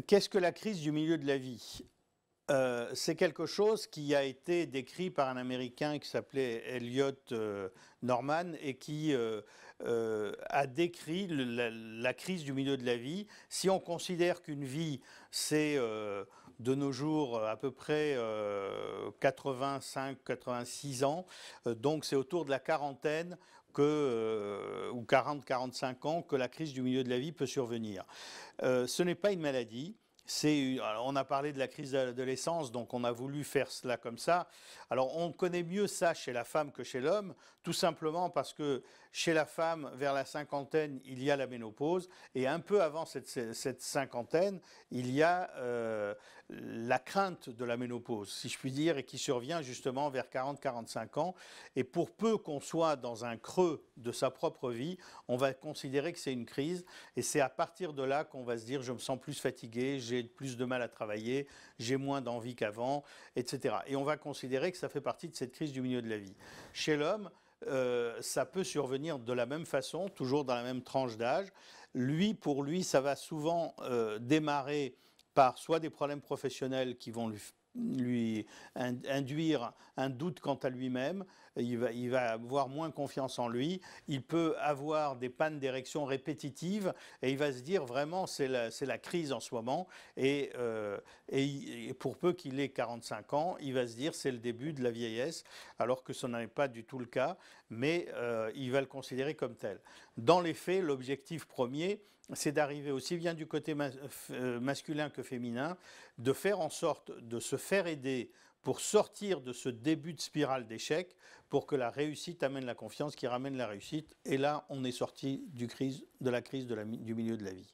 Qu'est-ce que la crise du milieu de la vie? C'est quelque chose qui a été décrit par un Américain qui s'appelait Elliot Norman et qui a décrit la crise du milieu de la vie. Si on considère qu'une vie, c'est de nos jours à peu près 85-86 ans, donc c'est autour de la quarantaine ou 40-45 ans que la crise du milieu de la vie peut survenir. Ce n'est pas une maladie. Alors on a parlé de la crise de l'adolescence, donc on a voulu faire cela comme ça. Alors on connaît mieux ça chez la femme que chez l'homme, tout simplement parce que chez la femme, vers la cinquantaine, il y a la ménopause, et un peu avant cette cinquantaine, il y a la crainte de la ménopause, si je puis dire, et qui survient justement vers 40-45 ans. Et pour peu qu'on soit dans un creux de sa propre vie, on va considérer que c'est une crise, et c'est à partir de là qu'on va se dire je me sens plus fatigué, j'ai plus de mal à travailler, j'ai moins d'envie qu'avant, etc. Et on va considérer que ça fait partie de cette crise du milieu de la vie. Chez l'homme, ça peut survenir de la même façon, toujours dans la même tranche d'âge. Pour lui, ça va souvent démarrer par soit des problèmes professionnels qui vont lui induire un doute quant à lui-même, il va avoir moins confiance en lui, il peut avoir des pannes d'érection répétitives et il va se dire vraiment c'est la crise en ce moment et pour peu qu'il ait 45 ans, il va se dire c'est le début de la vieillesse alors que ce n'est pas du tout le cas, mais il va le considérer comme tel. Dans les faits, l'objectif premier, c'est d'arriver aussi bien du côté masculin que féminin, de faire en sorte de se faire aider pour sortir de ce début de spirale d'échec, pour que la réussite amène la confiance qui ramène la réussite. Et là, on est sorti de la crise du milieu de la vie.